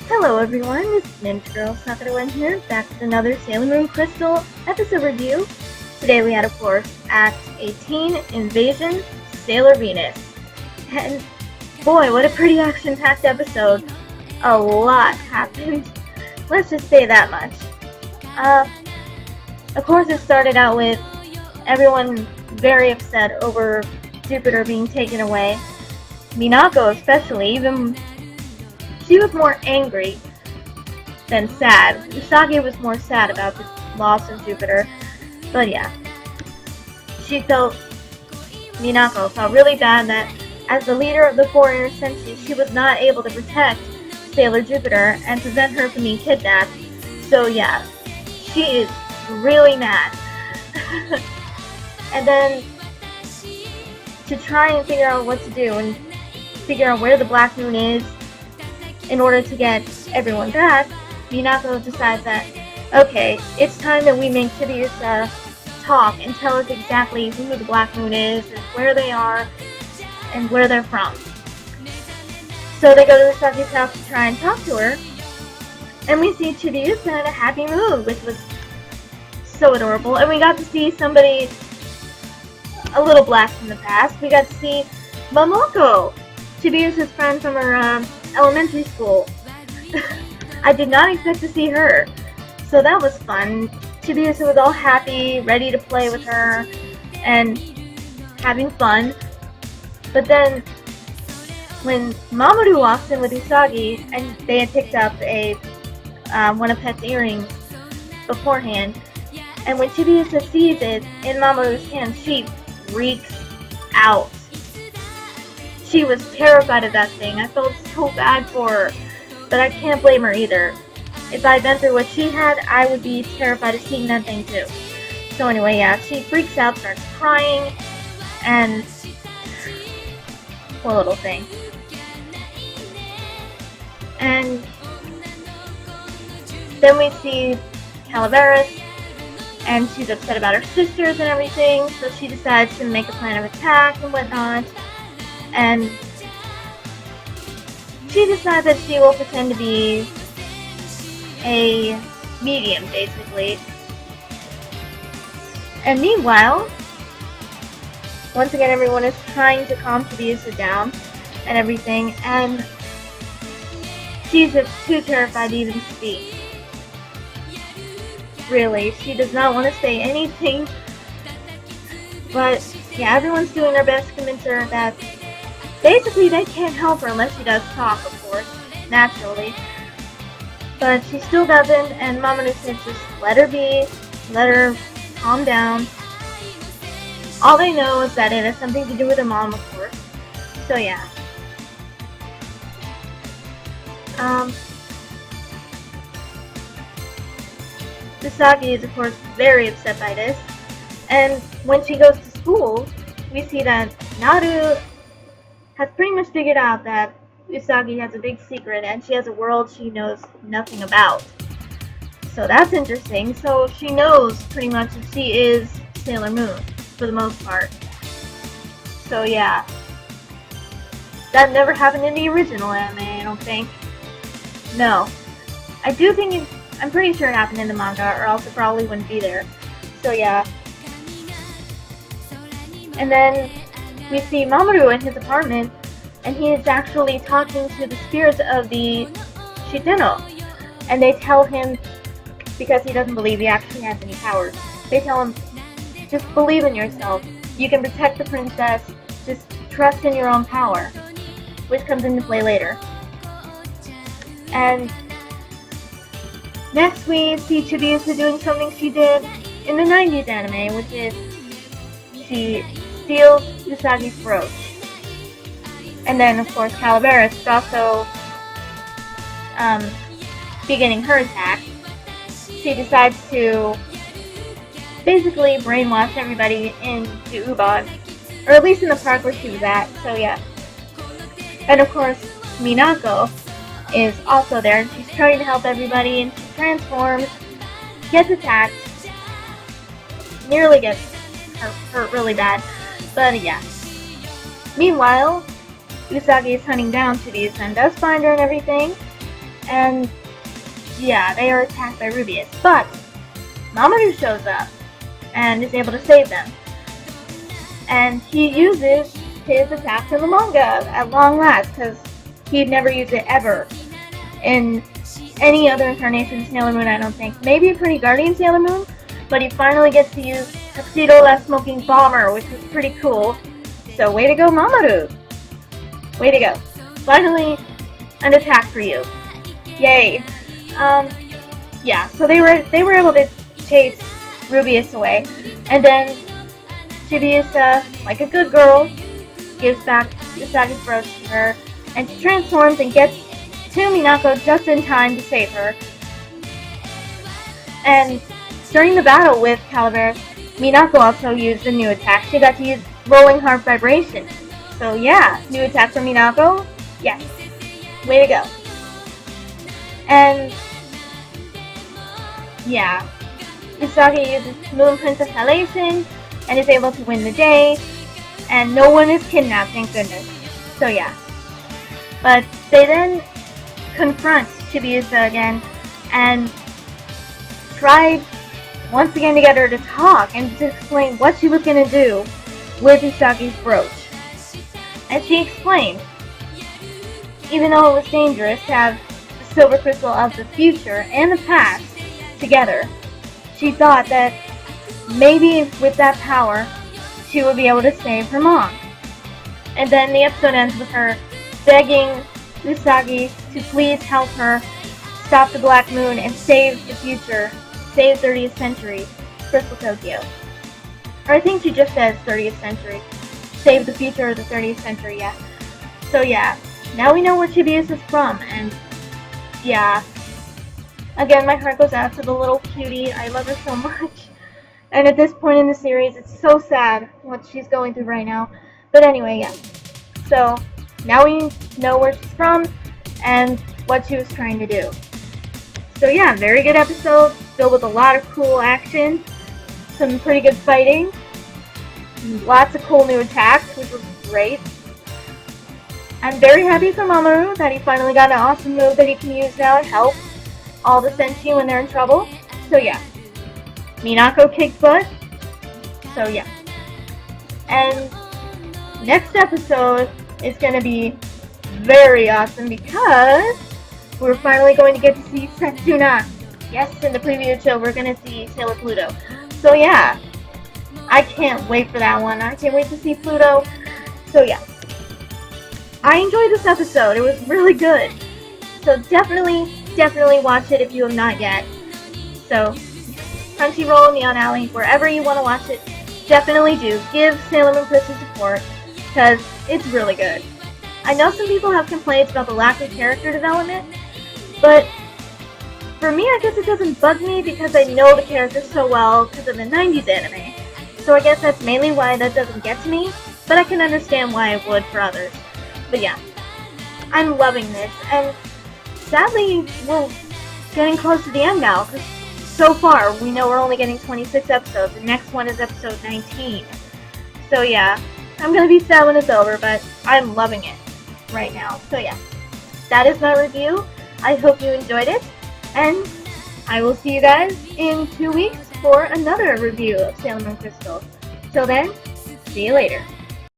Hello everyone, this is Ninja Girl Sakura here, back with another Sailor Moon Crystal episode review. Today we had, of course, Act 18, Invasion, Sailor Venus. And boy, what a pretty action-packed episode. A lot happened. Let's just say that much. Of course it started out with everyone very upset over Jupiter being taken away. Minako especially, even she was more angry than sad. Usagi was more sad about the loss of Jupiter. But yeah. Minako felt really bad that as the leader of the Foreigner Senshi, she was not able to protect Sailor Jupiter and prevent her from being kidnapped. So yeah, she is really mad. And then, to try and figure out what to do and figure out where the Black Moon is, in order to get everyone back, Minako decides that, okay, it's time that we make Chibiusa talk and tell us exactly who the Black Moon is, and where they are, and where they're from. So they go to Usagi's house to try and talk to her, and we see Chibiusa in a happy mood, which was so adorable. And we got to see somebody a little black from the past. We got to see Momoko, Chibiusa's friend from her elementary school. I did not expect to see her, so that was fun. Chibiusa was all happy, ready to play with her, and having fun. But then, when Mamoru walks in with Usagi, and they had picked up one of Pet's earrings beforehand, and when Chibiusa sees it in Mamoru's hand, she freaks out. She was terrified of that thing. I felt so bad for her, but I can't blame her either. If I'd been through what she had, I would be terrified of seeing that thing too. So anyway, yeah, she freaks out, starts crying, and poor little thing. And then we see Calaveras, and she's upset about her sisters and everything, so she decides to make a plan of attack and whatnot. And she decides that she will pretend to be a medium, basically. And meanwhile, once again, everyone is trying to calm Chibiusa down and everything, and she's just too terrified to even speak. Really, she does not want to say anything. But yeah, everyone's doing their best to convince her that basically they can't help her unless she does talk, of course, naturally. But she still doesn't, and Mamoru says just let her be, let her calm down. All they know is that it has something to do with her mom, of course. So yeah. Usagi is, of course, very upset by this. And when she goes to school, we see that Naru has pretty much figured out that Usagi has a big secret and she has a world she knows nothing about. So that's interesting. So she knows pretty much that she is Sailor Moon, for the most part. So yeah. That never happened in the original anime, I don't think. No. I do think I'm pretty sure it happened in the manga, or else it probably wouldn't be there. So yeah. And then we see Mamoru in his apartment, and he is actually talking to the spirits of the Shiteno. And they tell him, because he doesn't believe he actually has any powers, they tell him, just believe in yourself. You can protect the princess. Just trust in your own power. Which comes into play later. And next we see Chibiusa doing something she did in the 90s anime, which is she steals Usagi's brooch. And then, of course, Calaveras is also beginning her attack. She decides to basically brainwash everybody into Ubon, or at least in the park where she was at, so yeah. And of course, Minako is also there, and she's trying to help everybody, and she transforms, gets attacked, nearly gets hurt really bad, but yeah. Meanwhile, Usagi is hunting down Chibiusa and does find her and everything, and yeah, they are attacked by Rubius. But Mamoru shows up and is able to save them. And he uses his attack in the manga at long last, because he'd never used it ever in any other incarnation of Sailor Moon, I don't think. Maybe Pretty Guardian Sailor Moon, but he finally gets to use Tuxedo Last Smoking Bomber, which is pretty cool. So way to go, Mamoru! Way to go. Finally, an attack for you. Yay. Yeah, so they were able to chase Rubius away, and then Chibiusa, like a good girl, gives back Usagi's brooch to her, and she transforms and gets to Minako just in time to save her. And during the battle with Calaveras, Minako also used a new attack. She got to use Rolling Heart Vibration. So yeah, new attack from Minako. Yes. Way to go. And yeah, Usagi uses Moon Princess Halation and is able to win the day, and no one is kidnapped, thank goodness. So yeah. But they then confront Chibiusa again and tried once again to get her to talk and to explain what she was going to do with Usagi's brooch. And she explained, even though it was dangerous to have the silver crystal of the future and the past together, she thought that maybe with that power, she would be able to save her mom. And then the episode ends with her begging Usagi to please help her stop the Black Moon and save the future, save 30th century Crystal Tokyo. Or I think she just says 30th century. Save the future of the 30th century, yeah. So yeah, now we know where Chibiusa is from, and yeah. Again, my heart goes out to the little cutie. I love her so much. And at this point in the series, it's so sad what she's going through right now. But anyway, yeah. So, now we know where she's from and what she was trying to do. So yeah, very good episode, filled with a lot of cool action, some pretty good fighting, lots of cool new attacks, which was great. I'm very happy for Mamoru that he finally got an awesome move that he can use now to help all the Senshi when they're in trouble. So yeah. Minako kicked butt. So yeah. And next episode is going to be very awesome because we're finally going to get to see Setsuna. Yes, in the preview show we're going to see Sailor Pluto. So yeah. I can't wait for that one. I can't wait to see Pluto. So yeah. I enjoyed this episode. It was really good. So definitely watch it if you have not yet. So, Crunchyroll, Neon Alley, wherever you want to watch it, definitely do. Give Sailor Moon Crystal support, because it's really good. I know some people have complaints about the lack of character development, but for me, I guess it doesn't bug me because I know the characters so well because of the 90s anime. So I guess that's mainly why that doesn't get to me, but I can understand why it would for others. But yeah, I'm loving this, and sadly, we're getting close to the end now, because so far, we know we're only getting 26 episodes. The next one is episode 19. So yeah, I'm going to be sad when it's over, but I'm loving it right now. So yeah, that is my review. I hope you enjoyed it, and I will see you guys in 2 weeks for another review of Sailor Moon Crystal. Till then, see you later.